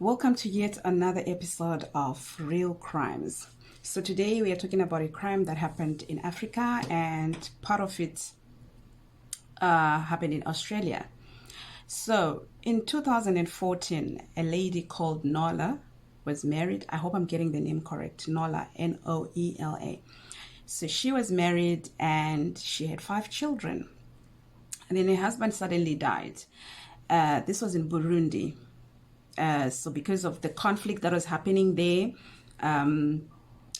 Welcome to yet another episode of Real Crimes. So today we are talking about a crime that happened in Africa, and part of it happened in Australia. So in 2014, a lady called Nola was married. I hope I'm getting the name correct. Nola, Noela. So she was married and she had 5 children. And then her husband suddenly died. This was in Burundi. So because of the conflict that was happening there, her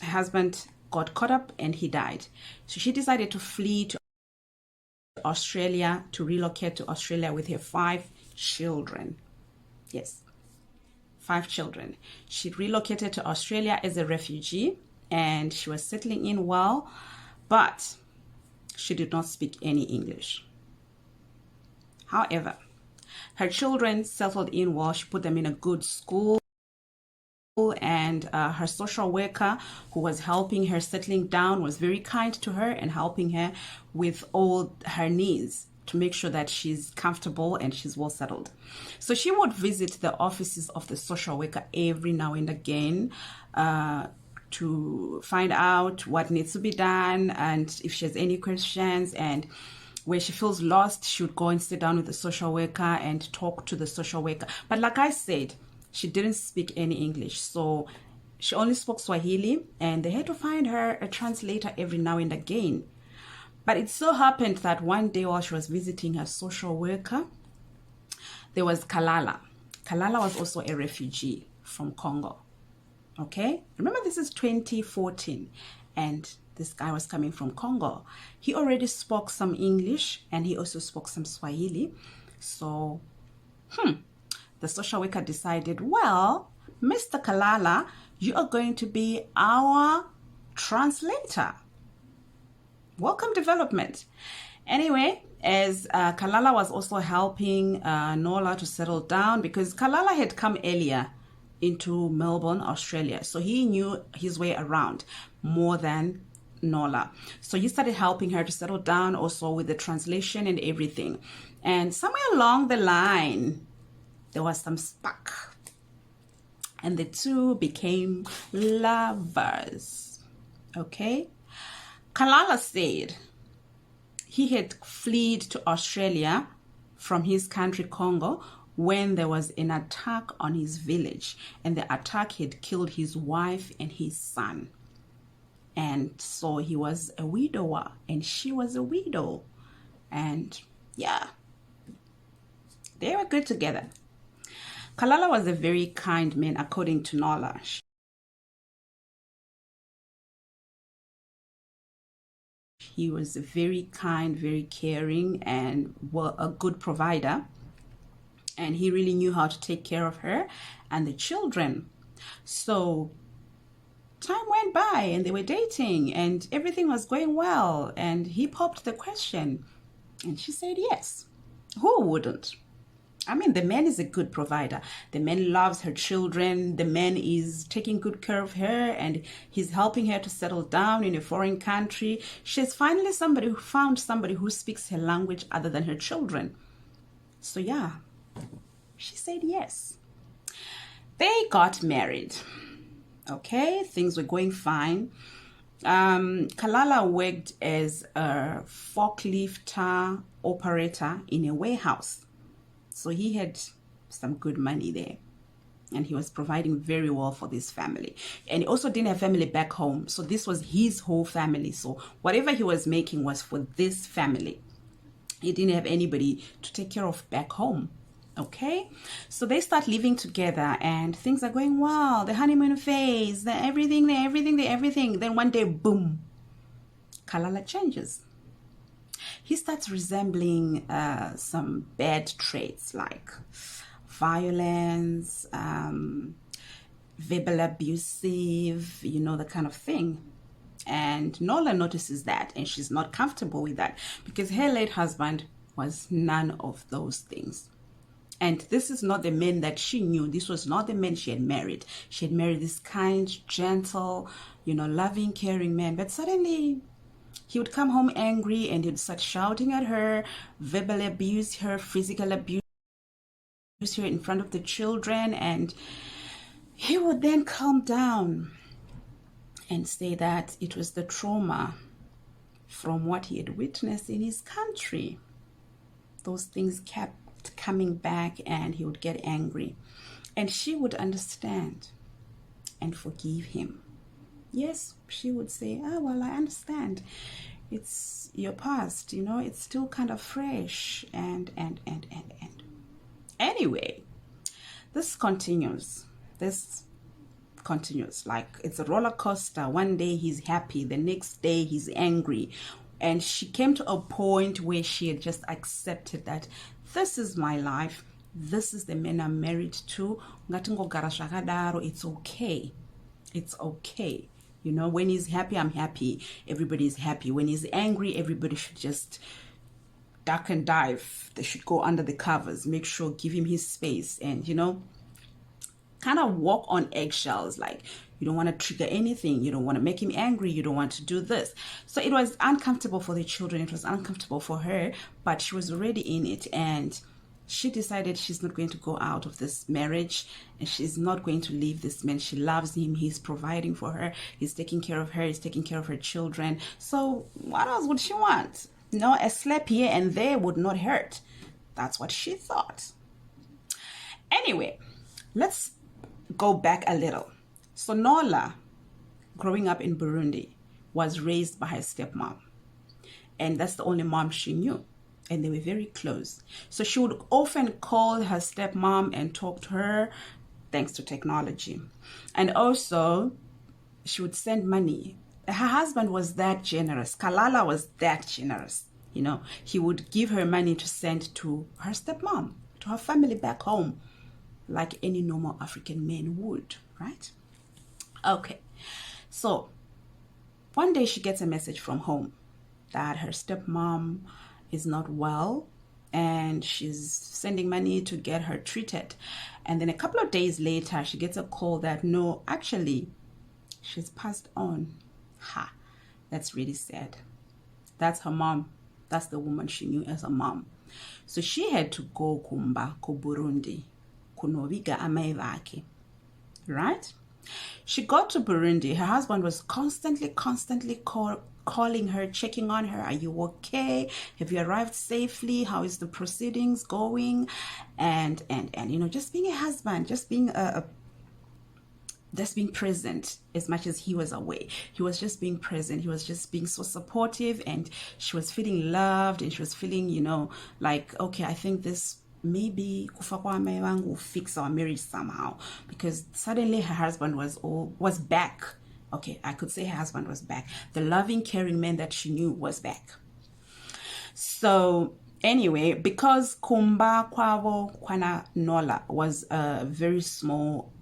husband got caught up and he died. So she decided to flee to Australia, to relocate to Australia with her 5 children. Yes, 5 children. She relocated to Australia as a refugee and she was settling in well, but she did not speak any English. However, her children settled in well. She put them in a good school, and her social worker who was helping her settling down was very kind to her and helping her with all her needs to make sure that she's comfortable and she's well settled. So she would visit the offices of the social worker every now and again to find out what needs to be done and if she has any questions. And where she feels lost, she would go and sit down with the social worker and talk to the social worker. But like I said, she didn't speak any English, so she only spoke Swahili, and they had to find her a translator every now and again. But it so happened that one day while she was visiting her social worker, there was Kalala. Kalala was also a refugee from Congo. Okay? Remember, this is 2014, and this guy was coming from Congo. He already spoke some English and he also spoke some Swahili. So, the social worker decided, well, Mr. Kalala, you are going to be our translator. Welcome development. Anyway, as Kalala was also helping Nola to settle down, because Kalala had come earlier into Melbourne, Australia. So he knew his way around more than Nola. So he started helping her to settle down also with the translation and everything. And somewhere along the line, there was some spark. And the two became lovers. Okay? Kalala said he had fled to Australia from his country, Congo, when there was an attack on his village. And the attack had killed his wife and his son. And so he was a widower and she was a widow. And yeah, they were good together. Kalala was a very kind man, according to Nola. He was very kind, very caring, and a good provider. And he really knew how to take care of her and the children. So time went by and they were dating and everything was going well. And he popped the question and she said yes. Who wouldn't? I mean, the man is a good provider. The man loves her children. The man is taking good care of her and he's helping her to settle down in a foreign country. She's finally found somebody who speaks her language other than her children. So yeah, she said yes. They got married. Okay, things were going fine. Kalala worked as a forklift operator in a warehouse. So he had some good money there. And he was providing very well for this family. And he also didn't have family back home. So this was his whole family. So whatever he was making was for this family. He didn't have anybody to take care of back home. Okay, so they start living together and things are going well. The honeymoon phase, everything. Then one day, boom, Kalala changes. He starts resembling some bad traits like violence, verbal abusive, the kind of thing. And Nola notices that and she's not comfortable with that because her late husband was none of those things. And this is not the man that she knew. This was not the man she had married. She had married this kind, gentle, loving, caring man. But suddenly he would come home angry and he'd start shouting at her, verbally abuse her, physical abuse her in front of the children, and he would then calm down and say that it was the trauma from what he had witnessed in his country. Those things kept coming back, and he would get angry. And she would understand and forgive him. Yes, she would say, "Ah, well, I understand. It's your past, it's still kind of fresh." And. Anyway, this continues. Like it's a roller coaster. One day he's happy, the next day he's angry. And she came to a point where she had just accepted that this is my life. This is the man I'm married to. It's okay. It's okay. When he's happy, I'm happy. Everybody's happy. When he's angry, everybody should just duck and dive. They should go under the covers. Make sure, give him his space. And, kind of walk on eggshells. Like, you don't want to trigger anything. You don't want to make him angry. You don't want to do this. So it was uncomfortable for the children. It was uncomfortable for her. But she was already in it. And she decided she's not going to go out of this marriage, and she's not going to leave this man. She loves him. He's providing for her. He's taking care of her. He's taking care of her children. So what else would she want? A slap here and there would not hurt. That's what she thought. Anyway, let's go back a little. So Nola, growing up in Burundi, was raised by her stepmom. And that's the only mom she knew. And they were very close. So she would often call her stepmom and talk to her, thanks to technology. And also, she would send money. Her husband was that generous. Kalala was that generous. He would give her money to send to her stepmom, to her family back home, like any normal African man would, right? Okay. So one day she gets a message from home that her stepmom is not well, and she's sending money to get her treated. And then a couple of days later, she gets a call that, no, actually, she's passed on. That's really sad. That's her mom. That's the woman she knew as a mom. So she had to go kumba ku Burundi, kunoviga amaivake, right? She got to Burundi. Her husband was constantly calling her, checking on her. Are you okay? Have you arrived safely? How is the proceedings going? And just being a husband, just being being present as much as he was away. He was just being present. He was just being so supportive, and she was feeling loved, and she was feeling, like, okay, I think this maybe kufa kwame wangu will fix our marriage somehow, because suddenly her husband was back. Okay, I could say her husband was back. The loving, caring man that she knew was back. So anyway, because Kumba Kwavo Kwana Nola was a very small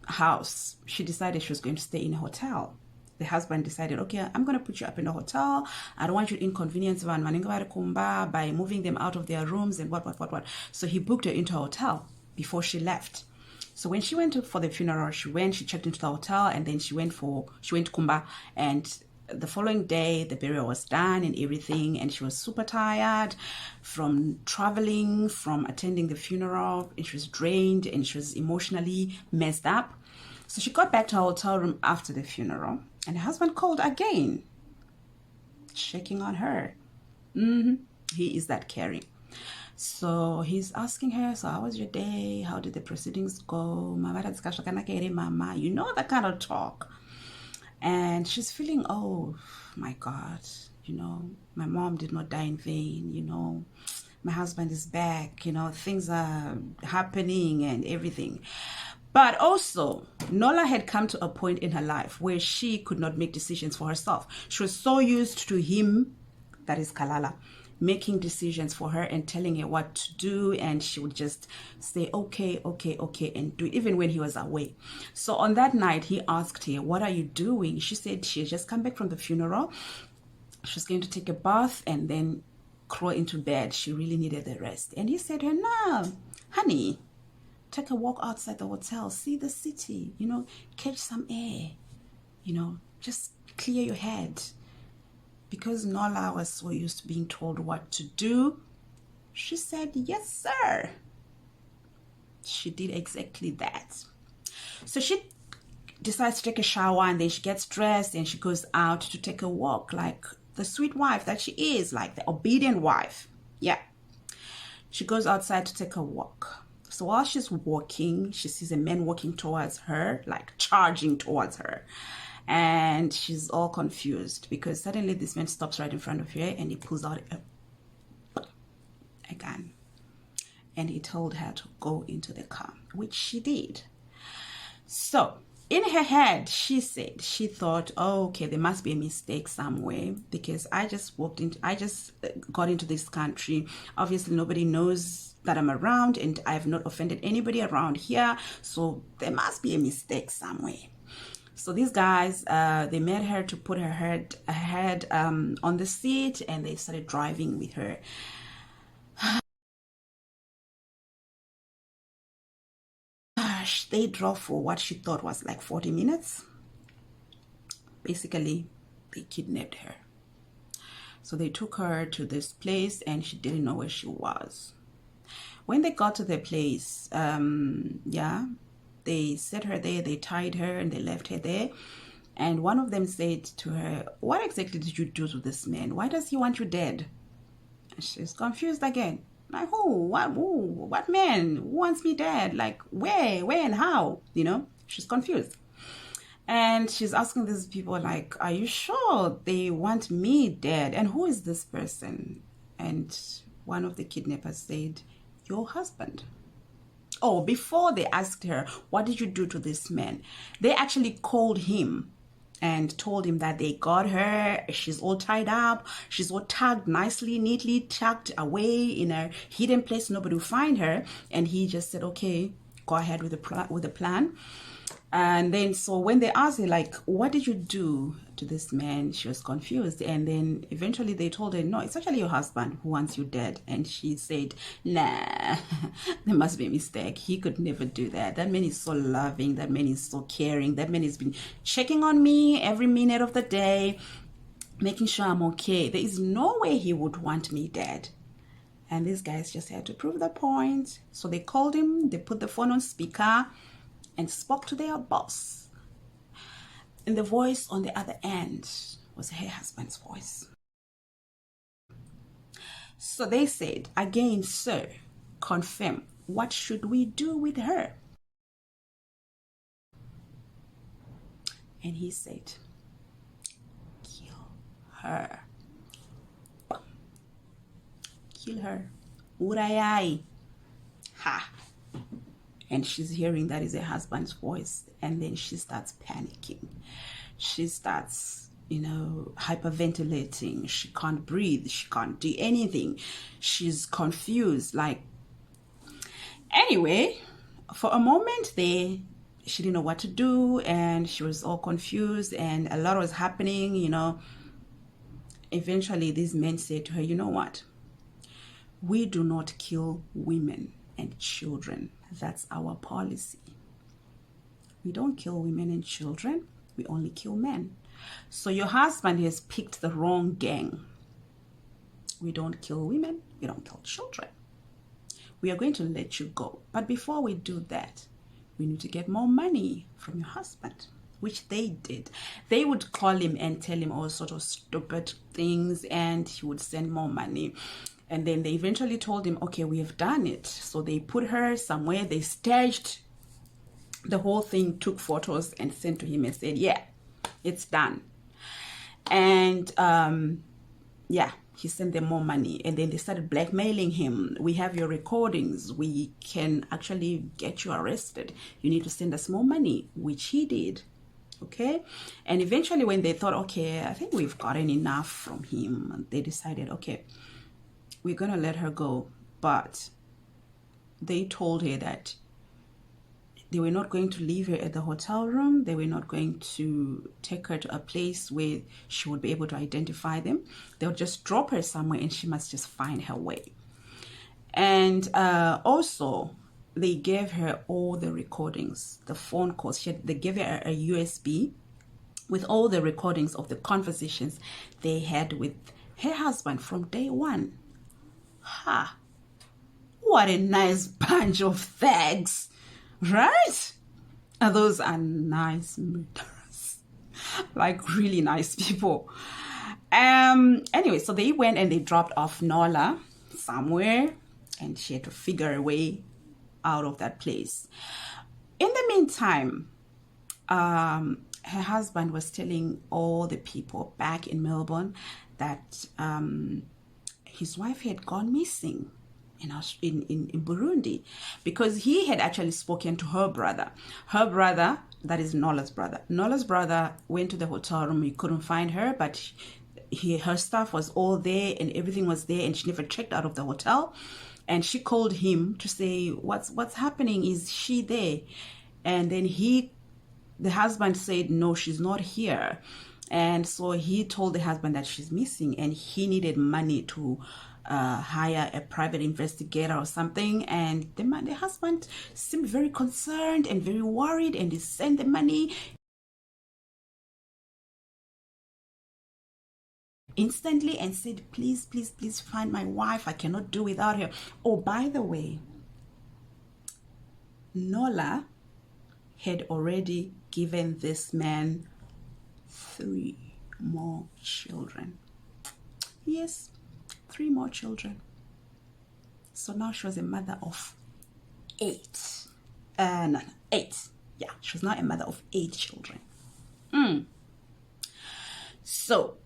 house, she decided she was going to stay in a hotel. The husband decided, okay, I'm going to put you up in a hotel. I don't want you to inconvenience Van Maningawari Kumba by moving them out of their rooms and what. So he booked her into a hotel before she left. So when she went for the funeral, she checked into the hotel, and then she went to Kumba, and the following day the burial was done and everything, and she was super tired from traveling, from attending the funeral, and she was drained, and she was emotionally messed up. So she got back to her hotel room after the funeral, and her husband called again, checking on her. He is that caring. So he's asking her, so how was your day? How did the proceedings go? That kind of talk. And she's feeling, oh my God, my mom did not die in vain, my husband is back, things are happening and everything. But also, Nola had come to a point in her life where she could not make decisions for herself. She was so used to him, that is Kalala, making decisions for her and telling her what to do, and she would just say okay and do it, even when he was away. So on that night, he asked her, what are you doing? She said she had just come back from the funeral. She was going to take a bath and then crawl into bed. She really needed the rest. And he said to her, no, honey, take a walk outside the hotel, see the city, catch some air, just clear your head. Because Nola was so used to being told what to do, she said, yes, sir. She did exactly that. So she decides to take a shower, and then she gets dressed and she goes out to take a walk like the sweet wife that she is, like the obedient wife. Yeah. She goes outside to take a walk. So while she's walking, she sees a man walking towards her, like charging towards her. And she's all confused because suddenly this man stops right in front of her and he pulls out a gun. And he told her to go into the car, which she did. So in her head, she said, she thought, oh, okay, there must be a mistake somewhere because I just got into this country. Obviously, nobody knows that I'm around and I have not offended anybody around here. So there must be a mistake somewhere. So these guys, they made her to put her head on the seat, and they started driving with her. They drove for what she thought was like 40 minutes. Basically, they kidnapped her. So they took her to this place and she didn't know where she was. When they got to the place, they set her there, they tied her and they left her there. And one of them said to her, what exactly did you do to this man? Why does he want you dead? And she's confused again. Like, who? What man? Who wants me dead? Like, where? And how? You know, she's confused. And she's asking these people, like, are you sure they want me dead? And who is this person? And one of the kidnappers said, your husband. Oh, before they asked her, what did you do to this man? They actually called him and told him that they got her. She's all tied up. She's all tagged nicely, neatly tucked away in a hidden place. Nobody will find her. And he just said, okay, go ahead with the plan. And then, so when they asked her, like, what did you do to this man? She was confused. And then eventually they told her, no, it's actually your husband who wants you dead. And she said, nah, there must be a mistake. He could never do that. That man is so loving. That man is so caring. That man has been checking on me every minute of the day, making sure I'm okay. There is no way he would want me dead. And these guys just had to prove the point. So they called him, they put the phone on speaker, and spoke to their boss. And the voice on the other end was her husband's voice. So they said, again, sir, confirm, what should we do with her? And he said, kill her. Kill her. Urayai. Ha. And she's hearing that is her husband's voice. And then she starts panicking. She starts, hyperventilating. She can't breathe. She can't do anything. She's confused. Anyway, for a moment there, she didn't know what to do. And she was all confused. And a lot was happening, Eventually, these men said to her, you know what? We do not kill women and children. That's our policy. We don't kill women and children. We only kill men. So your husband has picked the wrong gang. We don't kill women. We don't kill children. We are going to let you go. But before we do that, we need to get more money from your husband, which they did. They would call him and tell him all sorts of stupid things, and he would send more money. And then they eventually told him, okay, we have done it. So they put her somewhere, they staged the whole thing, took photos and sent to him and said, yeah, it's done. And he sent them more money. And then they started blackmailing him. We have your recordings. We can actually get you arrested. You need to send us more money, which he did. Okay. And eventually when they thought, okay, I think we've gotten enough from him, they decided, okay, we're going to let her go. But they told her that they were not going to leave her at the hotel room. They were not going to take her to a place where she would be able to identify them. They would just drop her somewhere and she must just find her way. And also, they gave her all the recordings, the phone calls. They gave her a USB with all the recordings of the conversations they had with her husband from day one. Ha! What a nice bunch of thugs, right? And those are nice murderers, like really nice people. Anyway, so they went and they dropped off Nola somewhere, and she had to figure a way out of that place. In the meantime, her husband was telling all the people back in Melbourne that his wife had gone missing in Burundi, because he had actually spoken to her brother. Her brother, that is Nola's brother. Nola's brother went to the hotel room. He couldn't find her, but her stuff was all there and everything was there, and she never checked out of the hotel. And she called him to say, what's happening? Is she there? And then the husband said, no, she's not here. And so he told the husband that she's missing, and he needed money to hire a private investigator or something. And the husband seemed very concerned and very worried, and he sent the money instantly and said, please, please, please find my wife. I cannot do without her. Oh, by the way, Nola had already given this man 3 more children. Yes, 3 more children. So now she was a mother of 8. No, 8. Yeah, she was now a mother of 8 children. So,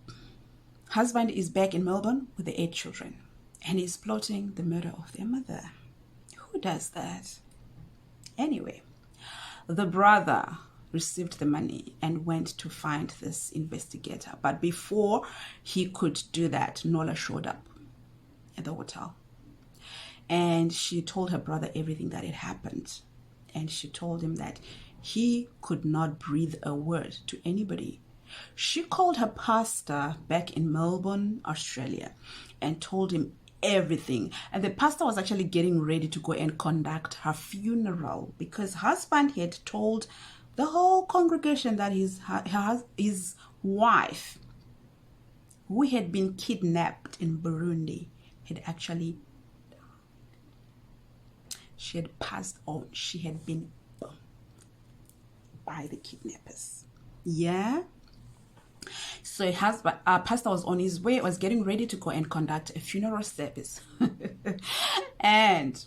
husband is back in Melbourne with the 8 children, and he's plotting the murder of their mother. Who does that? Anyway, the brother received the money and went to find this investigator. But before he could do that, Nola showed up at the hotel. And she told her brother everything that had happened. And she told him that he could not breathe a word to anybody. She called her pastor back in Melbourne, Australia, and told him everything. And the pastor was actually getting ready to go and conduct her funeral, because husband had told the whole congregation that his wife, who had been kidnapped in Burundi, had actually died. She had passed on. She had been bombed by the kidnappers. Yeah. So pastor was on his way, was getting ready to go and conduct a funeral service. And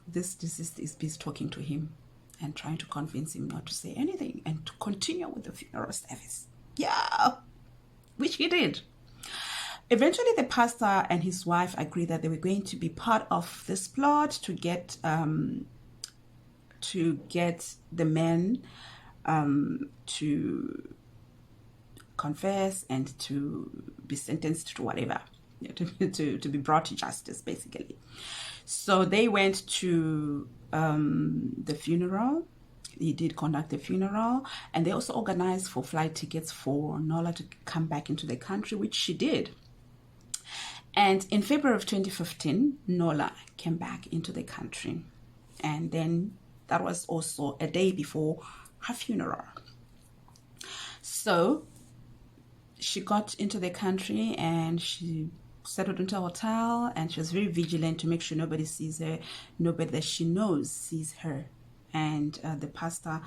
this deceased is busy talking to him and trying to convince him not to say anything and to continue with the funeral service. Yeah, which he did. Eventually, the pastor and his wife agreed that they were going to be part of this plot to get the men to confess and to be sentenced to whatever, to be brought to justice, basically. So they went to the funeral. He did conduct the funeral, and they also organized for flight tickets for Nola to come back into the country, which she did. And in February of 2015, Nola came back into the country, and then that was also a day before her funeral. So she got into the country and she settled into a hotel, and she was very vigilant to make sure nobody sees her, nobody that she knows sees her. And the pastor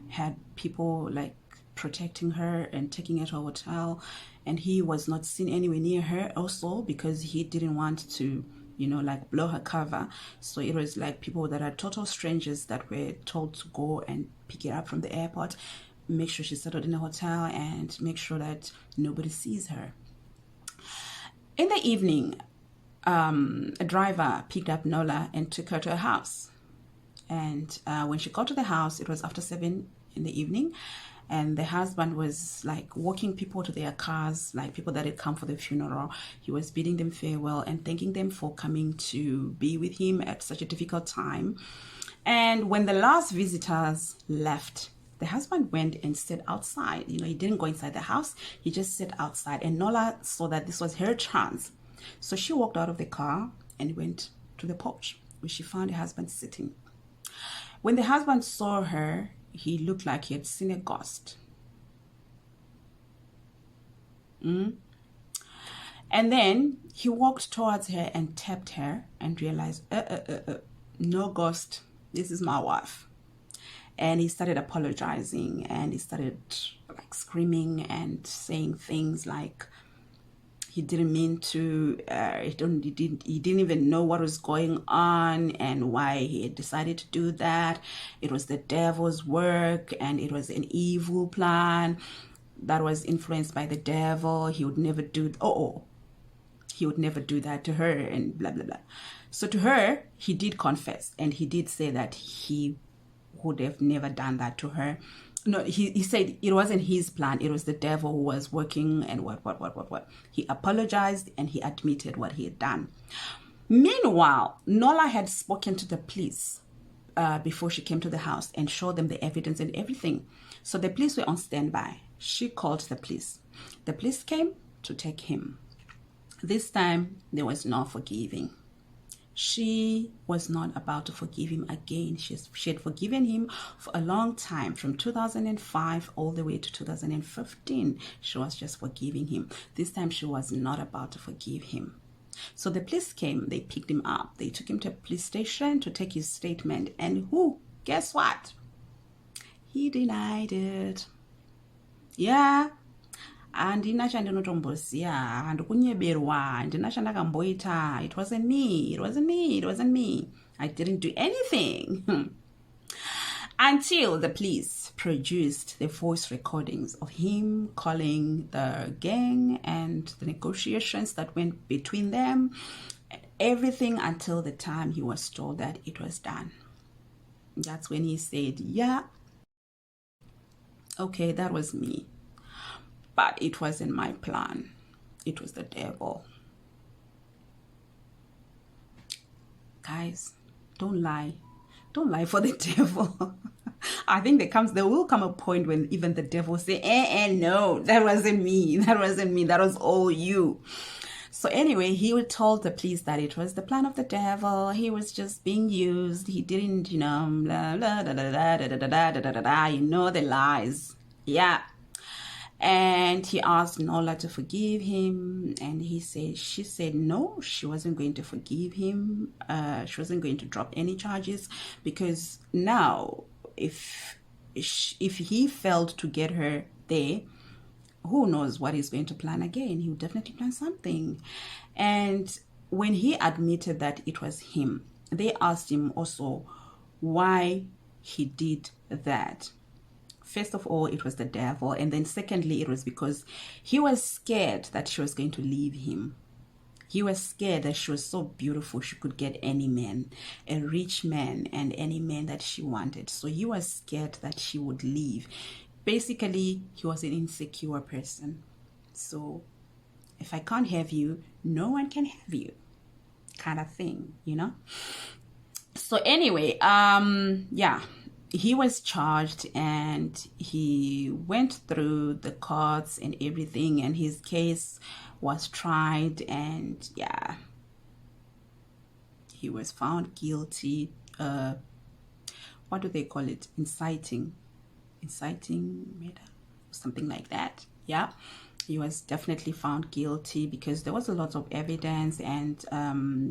had people like protecting her and taking her to a hotel, and he was not seen anywhere near her also, because he didn't want to, like blow her cover. So it was like people that are total strangers that were told to go and pick her up from the airport, make sure she's settled in a hotel, and make sure that nobody sees her. In the evening, a driver picked up Nola and took her to her house. And when she got to the house, it was after 7 in the evening, and the husband was like walking people to their cars, like people that had come for the funeral. He was bidding them farewell and thanking them for coming to be with him at such a difficult time. And when the last visitors left, the husband went and sat outside. He didn't go inside the house. He just sat outside. And Nola saw that this was her chance. So she walked out of the car and went to the porch, where she found her husband sitting. When the husband saw her, he looked like he had seen a ghost. And then he walked towards her and tapped her and realized, no ghost, this is my wife. And he started apologizing, and he started like screaming and saying things like he didn't mean to, he didn't even know what was going on and why he had decided to do that. It was the devil's work, and it was an evil plan that was influenced by the devil. He would never do, he would never do that to her, and blah blah blah. So to her, he did confess, and he did say that he would have never done that to her. No, he said it wasn't his plan, it was the devil who was working, and what. He apologized and he admitted what he had done. Meanwhile, Nola had spoken to the police before she came to the house and showed them the evidence and everything. So the police were on standby. She called the police. The police came to take him. This time, there was no forgiving. She was not about to forgive him again. She had forgiven him for a long time, from 2005 all the way to 2015. She was just forgiving him. This time, she was not about to forgive him. So the police came, they picked him up. They took him to a police station to take his statement. And guess what? He denied it. Yeah. Andina chandinotomboziya, handikunyeberwa, andina chandakamboita. It wasn't me. I didn't do anything. Until the police produced the voice recordings of him calling the gang and the negotiations that went between them, everything until the time he was told that it was done. That's when he said, yeah, okay, that was me. But it wasn't my plan. It was the devil. Guys, don't lie. Don't lie for the devil. I think there will come a point when even the devil say, no, that wasn't me. That was all you. So anyway, he told the police that it was the plan of the devil. He was just being used. He didn't, blah, blah, da, da, da, da, da, da, da, da, da, the lies. Yeah. And he asked Nola to forgive him, and she said no, she wasn't going to forgive him. She wasn't going to drop any charges, because now if he failed to get her there, who knows what he's going to plan again. He would definitely plan something. And when he admitted that it was him, they asked him also why he did that. First of all, it was the devil. And then secondly, it was because he was scared that she was going to leave him. He was scared that she was so beautiful, she could get any man, a rich man, and any man that she wanted. So he was scared that she would leave. Basically, he was an insecure person. So if I can't have you, no one can have you, kind of thing, So anyway, yeah. He was charged and he went through the courts and everything, and his case was tried, and yeah, he was found guilty. What do they call it? Inciting murder, something like that. Yeah, he was definitely found guilty because there was a lot of evidence, and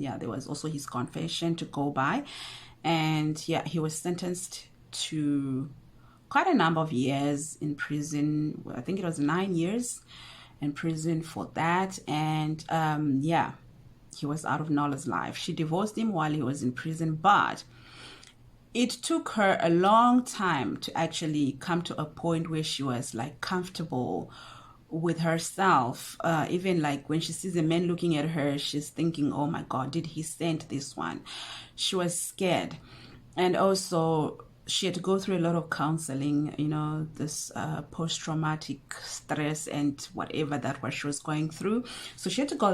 yeah, there was also his confession to go by, and yeah, he was sentenced to quite a number of years in prison. I think it was 9 years in prison for that. And yeah, he was out of Nola's life. She divorced him while he was in prison, but it took her a long time to actually come to a point where she was like comfortable with herself. Even like when she sees a man looking at her, she's thinking, oh my God, did he send this one? She was scared. And also she had to go through a lot of counseling, this post-traumatic stress and whatever that was she was going through. So she had to go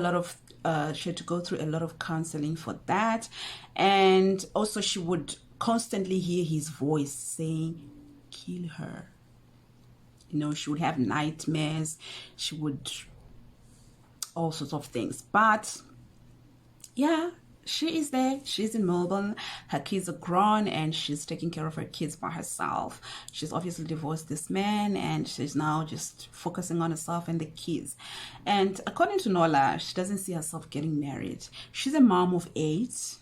through a lot of counseling for that. And also she would constantly hear his voice saying, kill her. She would have nightmares. She would, all sorts of things. But yeah, she is there. She's in Melbourne. Her kids are grown and she's taking care of her kids by herself. She's obviously divorced this man and she's now just focusing on herself and the kids. And according to Nola, she doesn't see herself getting married. She's a mom of 8,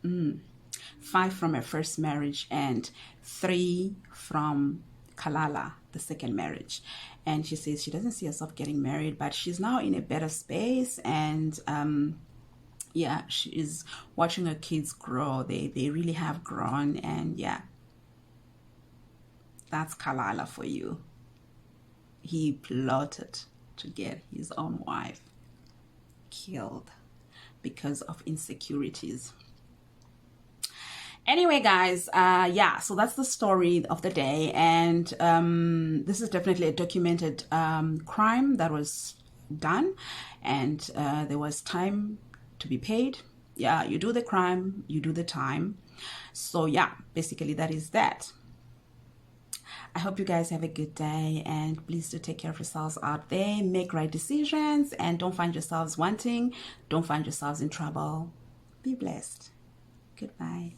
5 from her first marriage and 3 from Kalala, the second marriage. And she says she doesn't see herself getting married, but she's now in a better space and yeah, she is watching her kids grow. They really have grown, and yeah, that's Kalala for you. He plotted to get his own wife killed because of insecurities. Anyway, guys, yeah, so that's the story of the day, and this is definitely a documented crime that was done, and there was time to be paid. Yeah, you do the crime, you do the time. So yeah, basically that is that. I hope you guys have a good day, and please do take care of yourselves out there. Make right decisions and don't find yourselves wanting. Don't find yourselves in trouble. Be blessed. Goodbye.